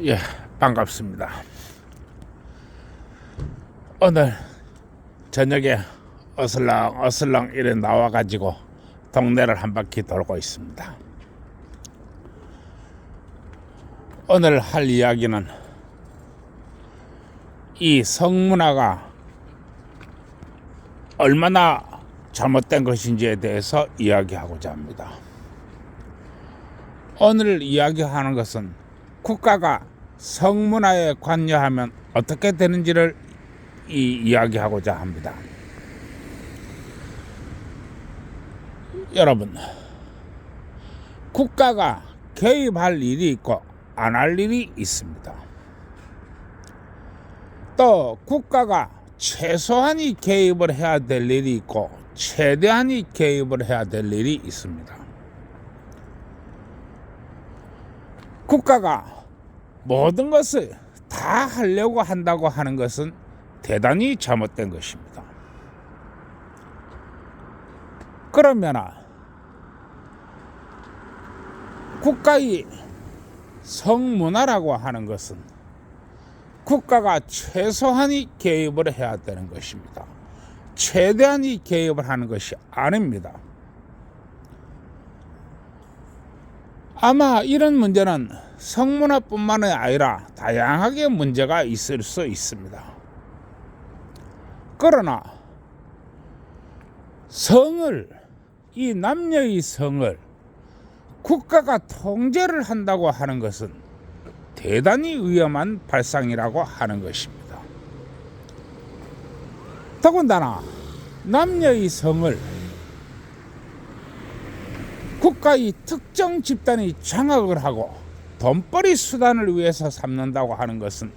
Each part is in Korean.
예, 반갑습니다. 오늘 저녁에 어슬렁 이래 나와가지고 동네를 한 바퀴 돌고 있습니다. 오늘 할 이야기는 이 성문화가 얼마나 잘못된 것인지에 대해서 이야기하고자 합니다. 오늘 이야기하는 것은 국가가 성문화에 관여하면 어떻게 되는지를 이야기하고자 합니다. 여러분, 국가가 개입할 일이 있고 안 할 일이 있습니다. 또 국가가 최소한의 개입을 해야 될 일이 있고 최대한의 개입을 해야 될 일이 있습니다. 국가가 모든 것을 다 하려고 한다고 하는 것은 대단히 잘못된 것입니다. 그러면 국가의 성문화라고 하는 것은 국가가 최소한의 개입을 해야 되는 것입니다. 최대한의 개입을 하는 것이 아닙니다. 아마 이런 문제는 성문화뿐만 아니라 다양하게 문제가 있을 수 있습니다. 그러나 이 남녀의 성을 국가가 통제를 한다고 하는 것은 대단히 위험한 발상이라고 하는 것입니다. 더군다나 남녀의 성을 국가의 특정 집단이 장악을 하고 돈벌이 수단을 위해서 삼는다고 하는 것은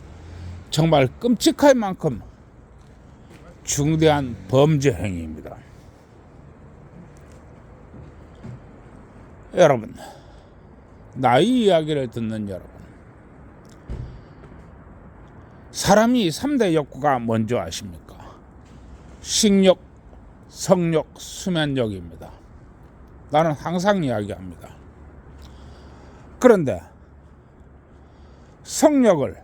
정말 끔찍할 만큼 중대한 범죄 행위입니다. 여러분, 나이 이야기를 듣는 여러분, 사람이 3대 욕구가 뭔지 아십니까? 식욕, 성욕, 수면욕입니다. 나는 항상 이야기합니다. 그런데 성욕을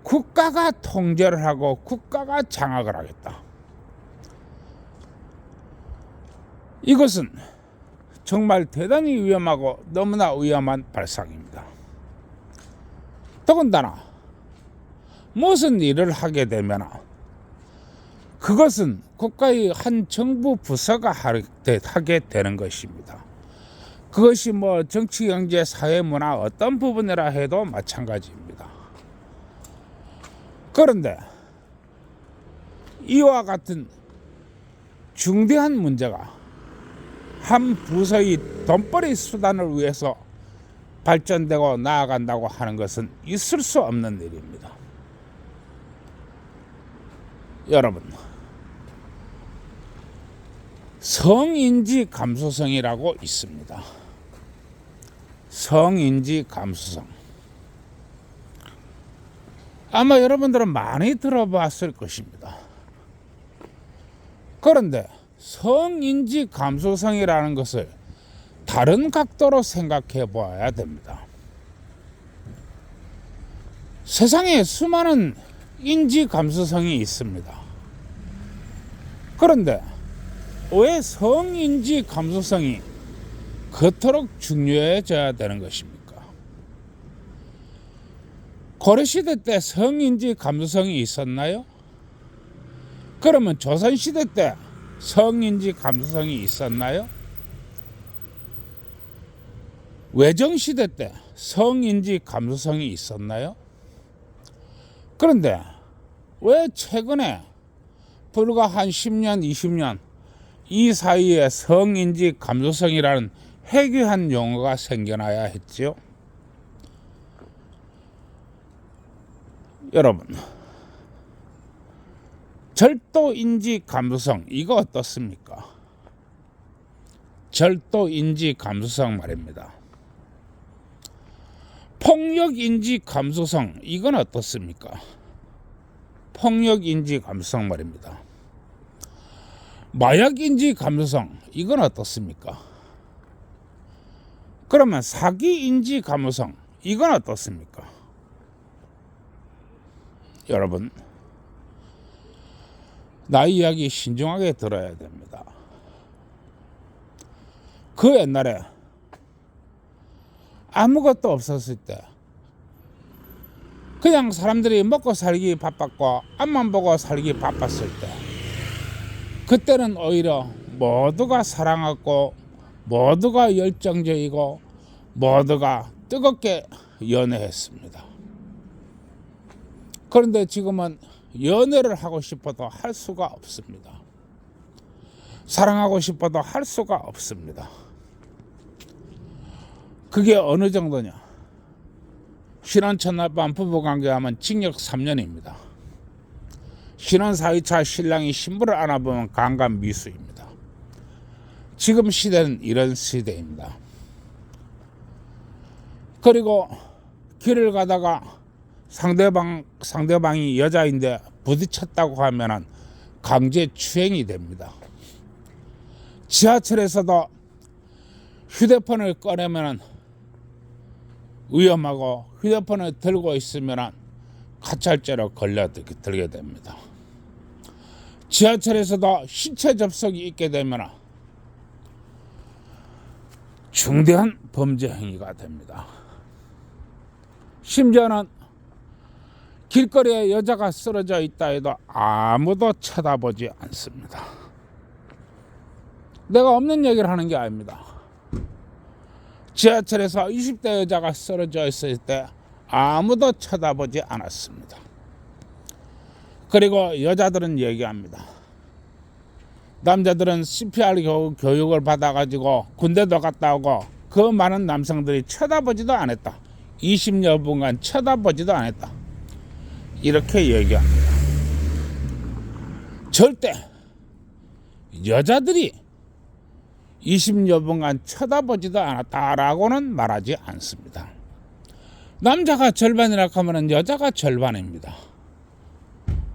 국가가 통제를 하고 국가가 장악을 하겠다. 이것은 정말 대단히 위험하고 너무나 위험한 발상입니다. 더군다나 무슨 일을 하게 되면 그것은 국가의 한 정부 부서가 하게 되는 것입니다. 그것이 정치, 경제, 사회, 문화 어떤 부분이라 해도 마찬가지입니다. 그런데 이와 같은 중대한 문제가 한 부서의 돈벌이 수단을 위해서 발전되고 나아간다고 하는 것은 있을 수 없는 일입니다. 여러분, 성인지 감수성이라고 있습니다. 성인지 감수성. 아마 여러분들은 많이 들어봤을 것입니다. 그런데 성인지 감수성이라는 것을 다른 각도로 생각해 보아야 됩니다. 세상에 수많은 인지 감수성이 있습니다. 그런데 왜 성인지 감수성이 그토록 중요해져야 되는 것입니까? 고려시대 때 성인지 감수성이 있었나요? 그러면 조선시대 때 성인지 감수성이 있었나요? 외정시대 때 성인지 감수성이 있었나요? 그런데 왜 최근에 불과 한 10년, 20년 이 사이에 성인지 감수성이라는 해괴한 용어가 생겨나야 했죠? 여러분, 절도인지 감수성, 이거 어떻습니까? 절도인지 감수성 말입니다. 폭력인지 감수성, 이건 어떻습니까? 폭력인지 감수성 말입니다. 마약인지 감수성, 이건 어떻습니까? 그러면 사기인지 감수성, 이건 어떻습니까? 여러분, 나이 이야기 신중하게 들어야 됩니다. 그 옛날에 아무것도 없었을 때 그냥 사람들이 먹고 살기 바빴고 앞만 보고 살기 바빴을 때 그때는 오히려 모두가 사랑하고 모두가 열정적이고 모두가 뜨겁게 연애했습니다. 그런데 지금은 연애를 하고 싶어도 할 수가 없습니다. 사랑하고 싶어도 할 수가 없습니다. 그게 어느 정도냐? 신혼 첫날 밤 부부관계하면 징역 3년입니다. 신혼 4일차 신랑이 신부를 안아보면 강간 미수입니다. 지금 시대는 이런 시대입니다. 그리고 길을 가다가 상대방이 여자인데 부딪혔다고 하면 강제추행이 됩니다. 지하철에서도 휴대폰을 꺼내면 위험하고 휴대폰을 들고 있으면 가찰죄로 걸려들게 됩니다. 지하철에서도 신체 접촉이 있게 되면 중대한 범죄 행위가 됩니다. 심지어는 길거리에 여자가 쓰러져 있다 해도 아무도 쳐다보지 않습니다. 내가 없는 얘기를 하는 게 아닙니다. 지하철에서 20대 여자가 쓰러져 있을 때 아무도 쳐다보지 않았습니다. 그리고 여자들은 얘기합니다. 남자들은 CPR 교육을 받아가지고 군대도 갔다 오고 그 많은 남성들이 쳐다보지도 않았다. 20여 분간 쳐다보지도 않았다. 이렇게 얘기합니다. 절대 여자들이 20여 분간 쳐다보지도 않았다라고는 말하지 않습니다. 남자가 절반이라 하면 여자가 절반입니다.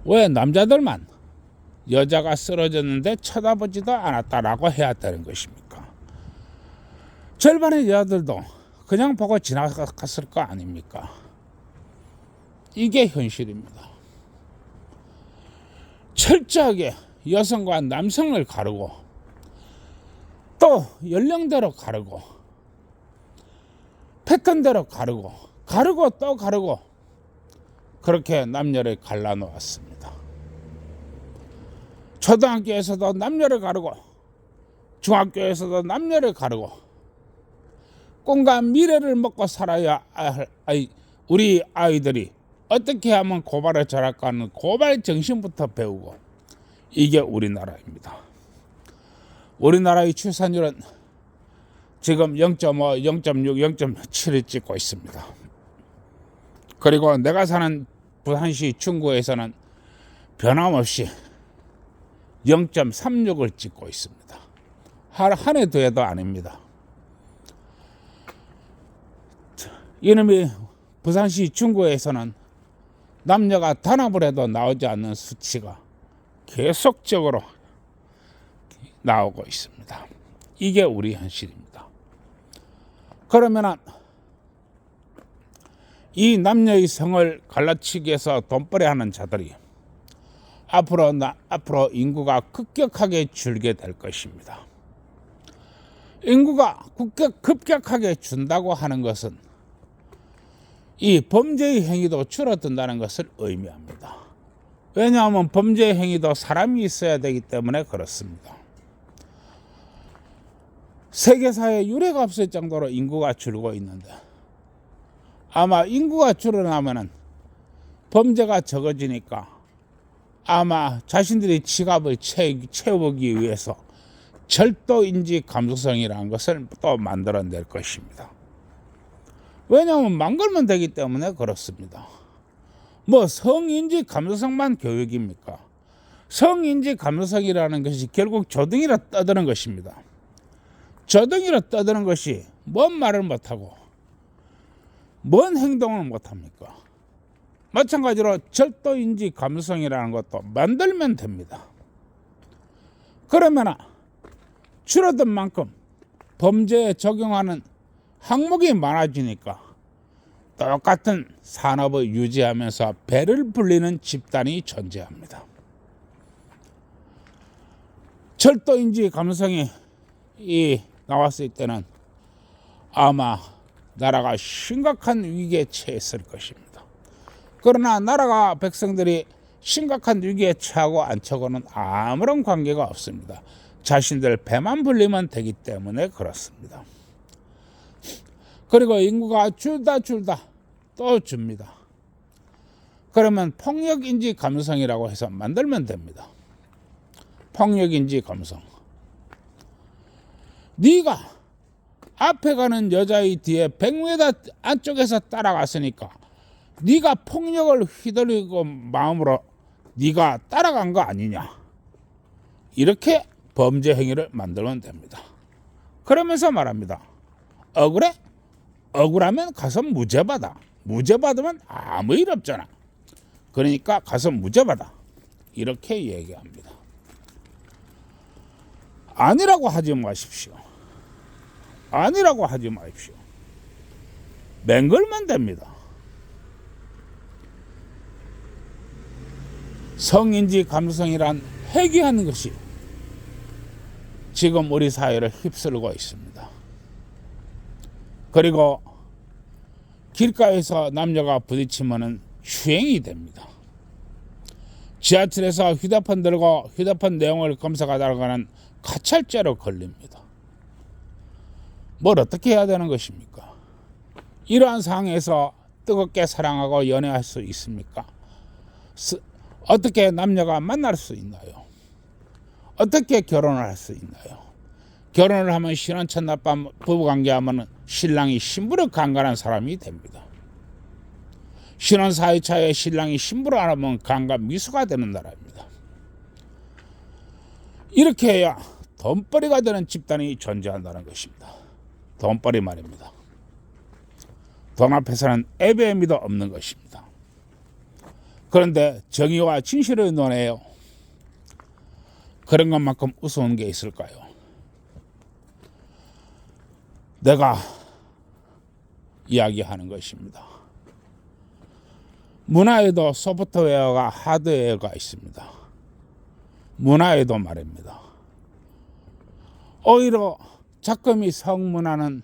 왜 남자들만 여자가 쓰러졌는데 쳐다보지도 않았다라고 해야 되는 것입니까? 절반의 여자들도 그냥 보고 지나갔을 거 아닙니까? 이게 현실입니다. 철저하게 여성과 남성을 가르고 또 연령대로 가르고 패턴대로 가르고 또 가르고 그렇게 남녀를 갈라놓았습니다. 초등학교에서도 남녀를 가르고 중학교에서도 남녀를 가르고 꿈과 미래를 먹고 살아야 할 우리 아이들이 어떻게 하면 고발을 잘할까 하는 고발 정신부터 배우고 이게 우리나라입니다. 우리나라의 출산율은 지금 0.5, 0.6, 0.7을 찍고 있습니다. 그리고 내가 사는 부산시 중구에서는 변함없이 0.36을 찍고 있습니다. 한 해 두 해도 아닙니다. 이놈이 부산시 중구에서는 남녀가 단합을 해도 나오지 않는 수치가 계속적으로 나오고 있습니다. 이게 우리 현실입니다. 그러면 이 남녀의 성을 갈라치기 위해서 돈벌이하는 자들이 앞으로 인구가 급격하게 줄게 될 것입니다. 인구가 급격하게 준다고 하는 것은 이 범죄의 행위도 줄어든다는 것을 의미합니다. 왜냐하면 범죄의 행위도 사람이 있어야 되기 때문에 그렇습니다. 세계사에 유례가 없을 정도로 인구가 줄고 있는데 아마 인구가 줄어나면 범죄가 적어지니까 아마 자신들의 지갑을 채우기 위해서 절도인지 감수성이라는 것을 또 만들어낼 것입니다. 왜냐하면 망걸면 되기 때문에 그렇습니다. 뭐 성인지 감수성만 교육입니까? 성인지 감수성이라는 것이 결국 조등이라 떠드는 것입니다. 조등이라 떠드는 것이 뭔 말을 못하고 뭔 행동을 못합니까? 마찬가지로 절도인지 감수성이라는 것도 만들면 됩니다. 그러면 줄어든 만큼 범죄에 적용하는 항목이 많아지니까 똑같은 산업을 유지하면서 배를 불리는 집단이 존재합니다. 철도인지 감성이 나왔을 때는 아마 나라가 심각한 위기에 처했을 것입니다. 그러나 나라가 백성들이 심각한 위기에 처하고 안 처하고는 아무런 관계가 없습니다. 자신들 배만 불리면 되기 때문에 그렇습니다. 그리고 인구가 줄다 또 줍니다. 그러면 폭력인지 감성이라고 해서 만들면 됩니다. 폭력인지 감성. 네가 앞에 가는 여자의 뒤에 100m 안쪽에서 따라갔으니까 네가 폭력을 휘둘리고 마음으로 네가 따라간 거 아니냐. 이렇게 범죄 행위를 만들면 됩니다. 그러면서 말합니다. 억울해? 억울하면 가서 무죄 받아. 무죄 받으면 아무 일 없잖아. 그러니까 가서 무죄 받아. 이렇게 얘기합니다. 아니라고 하지 마십시오. 아니라고 하지 마십시오. 맹글면 됩니다. 성인지 감성이란 회귀하는 것이 지금 우리 사회를 휩쓸고 있습니다. 그리고 길가에서 남녀가 부딪히면 추행이 됩니다. 지하철에서 휴대폰 들고 휴대폰 내용을 검색하다가는 가찰죄로 걸립니다. 뭘 어떻게 해야 되는 것입니까? 이러한 상황에서 뜨겁게 사랑하고 연애할 수 있습니까? 어떻게 남녀가 만날 수 있나요? 어떻게 결혼을 할 수 있나요? 결혼을 하면 신혼 첫날밤 부부관계하면 신랑이 신부를 강간한 사람이 됩니다. 신혼 4일차에 신랑이 신부를 안 하면 강간 미수가 되는 나라입니다. 이렇게 해야 돈벌이가 되는 집단이 존재한다는 것입니다. 돈벌이 말입니다. 돈 앞에서는 애배미도 없는 것입니다. 그런데 정의와 진실을 논해요. 그런 것만큼 우스운 게 있을까요? 내가 이야기하는 것입니다. 문화에도 소프트웨어가 하드웨어가 있습니다. 문화에도 말입니다. 오히려 작금이 성문화는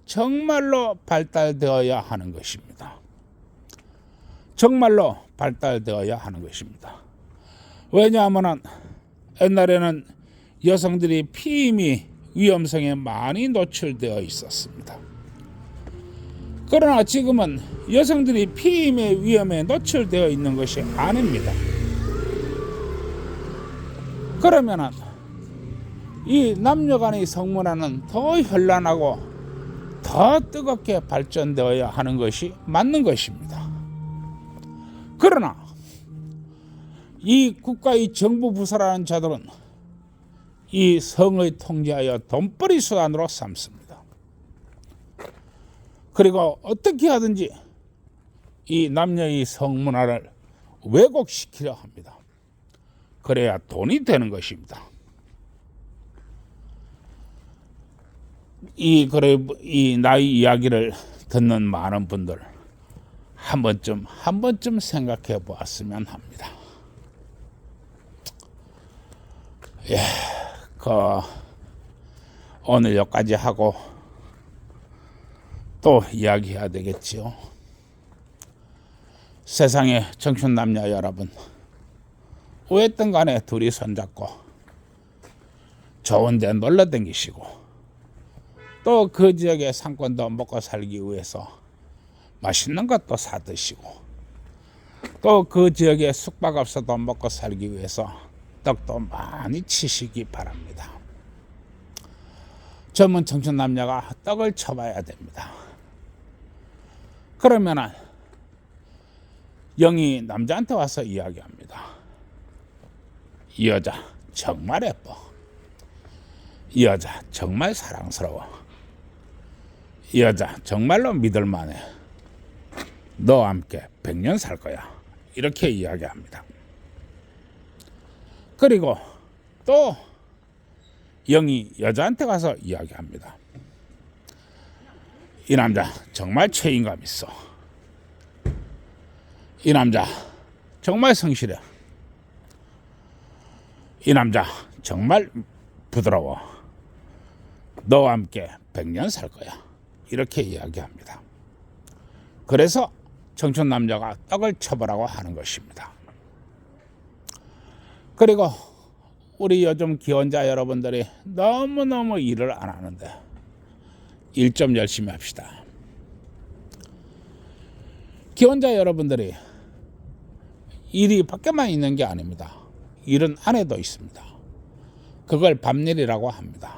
정말로 발달되어야 하는 것입니다. 정말로 발달되어야 하는 것입니다. 왜냐하면 옛날에는 여성들이 피임이 위험성에 많이 노출되어 있었습니다. 그러나 지금은 여성들이 피임의 위험에 노출되어 있는 것이 아닙니다. 그러면은 이 남녀 간의 성문화는 더 현란하고 더 뜨겁게 발전되어야 하는 것이 맞는 것입니다. 그러나 이 국가의 정부 부서라는 자들은 이 성을 통제하여 돈벌이 수단으로 삼습니다. 그리고 어떻게 하든지 이 남녀의 성문화를 왜곡시키려 합니다. 그래야 돈이 되는 것입니다. 이 나의 이야기를 듣는 많은 분들 한 번쯤 생각해 보았으면 합니다. 오늘 여기까지 하고 또 이야기해야 되겠지요. 세상의 청춘 남녀 여러분, 어쨌든 간에 둘이 손잡고 좋은 데 놀러 다니시고 또 그 지역의 상권도 먹고 살기 위해서 맛있는 것도 사 드시고 또 그 지역의 숙박업소도 먹고 살기 위해서 떡도 많이 치시기 바랍니다. 젊은 청춘 남녀가 떡을 쳐봐야 됩니다. 그러면은 영이 남자한테 와서 이야기합니다. 이 여자 정말 예뻐. 이 여자 정말 사랑스러워. 이 여자 정말로 믿을만해. 너와 함께 100년 살 거야. 이렇게 이야기합니다. 그리고 또 영이 여자한테 가서 이야기합니다. 이 남자 정말 책임감 있어. 이 남자 정말 성실해. 이 남자 정말 부드러워. 너와 함께 100년 살 거야. 이렇게 이야기합니다. 그래서 청춘 남자가 떡을 쳐보라고 하는 것입니다. 그리고 우리 요즘 기혼자 여러분들이 너무너무 일을 안 하는데 일 좀 열심히 합시다. 기혼자 여러분들이 일이 밖에만 있는 게 아닙니다. 일은 안에도 있습니다. 그걸 밤일이라고 합니다.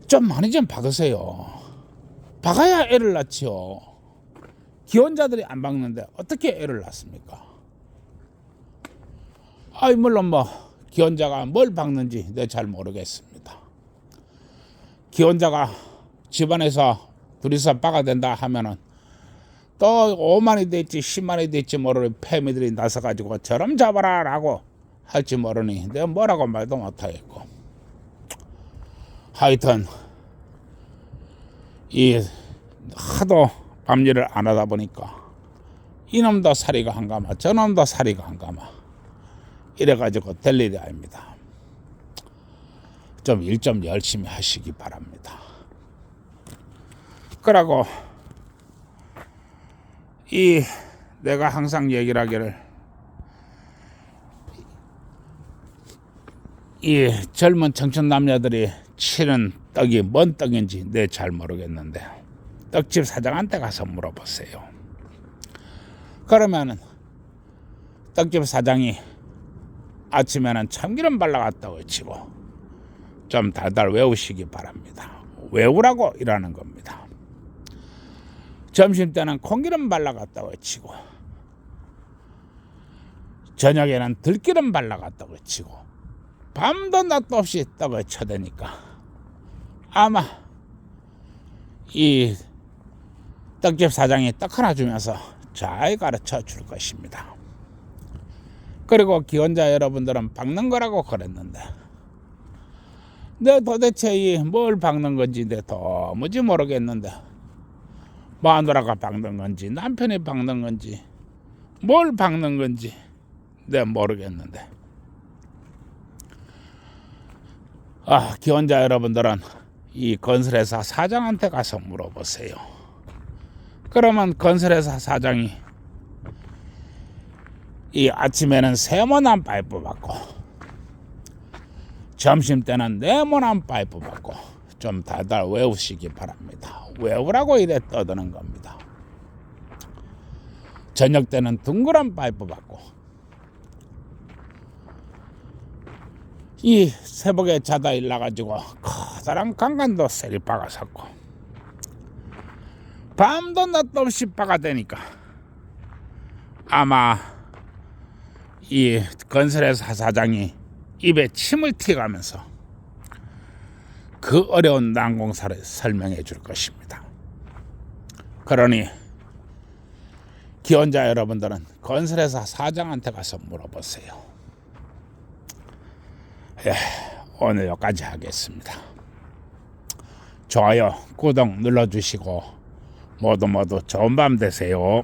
좀 많이 좀 박으세요. 박아야 애를 낳지요. 기혼자들이 안 박는데 어떻게 애를 낳습니까? 물론 기혼자가 뭘 박는지 내가 잘 모르겠습니다. 기혼자가 집안에서 둘이서 박아야 된다 하면은 또 5만이 될지 10만이 될지 모르는 패미들이 나서가지고 저럼 잡아라 라고 할지 모르니 내가 뭐라고 말도 못하겠고, 하여튼 이 하도 밤일을 안 하다 보니까 이놈도 사리가 한가마 저놈도 사리가 한가마 이래가지고 될 일이 아닙니다. 좀 일 좀 열심히 하시기 바랍니다. 그러고 내가 항상 얘기를 하기를, 이 젊은 청춘 남녀들이 치는 떡이 뭔 떡인지 내 잘 모르겠는데 떡집 사장한테 가서 물어보세요. 그러면은 떡집 사장이 아침에는 참기름 발라갔다고 치고 좀 달달 외우시기 바랍니다. 외우라고 일하는 겁니다. 점심 때는 콩기름 발라갔다고 치고 저녁에는 들기름 발라갔다고 치고 밤도 낮도 없이 떡을 쳐대니까 아마 이 떡집 사장이 떡 하나 주면서 잘 가르쳐 줄 것입니다. 그리고 기혼자 여러분들은 박는 거라고 그랬는데 내 도대체 뭘 박는 건지 내 도무지 모르겠는데, 마누라가 박는 건지 남편이 박는 건지 뭘 박는 건지 내 모르겠는데, 기혼자 여러분들은 이 건설회사 사장한테 가서 물어보세요. 그러면 건설회사 사장이 이 아침에는 세모난 파이프 받고 점심 때는 네모난 파이프 받고 좀 달달 외우시기 바랍니다. 외우라고 이래 떠드는 겁니다. 저녁 때는 둥그런 파이프 받고 이 새벽에 자다 일어나가지고 커다란 강간도 세리 박아섰고 밤도 낮도 없이 박아대니까 아마 이 건설회사 사장이 입에 침을 튀가면서 그 어려운 난공사를 설명해 줄 것입니다. 그러니 기혼자 여러분들은 건설회사 사장한테 가서 물어보세요. 오늘 여기까지 하겠습니다. 좋아요, 구독 눌러주시고 모두 좋은 밤 되세요.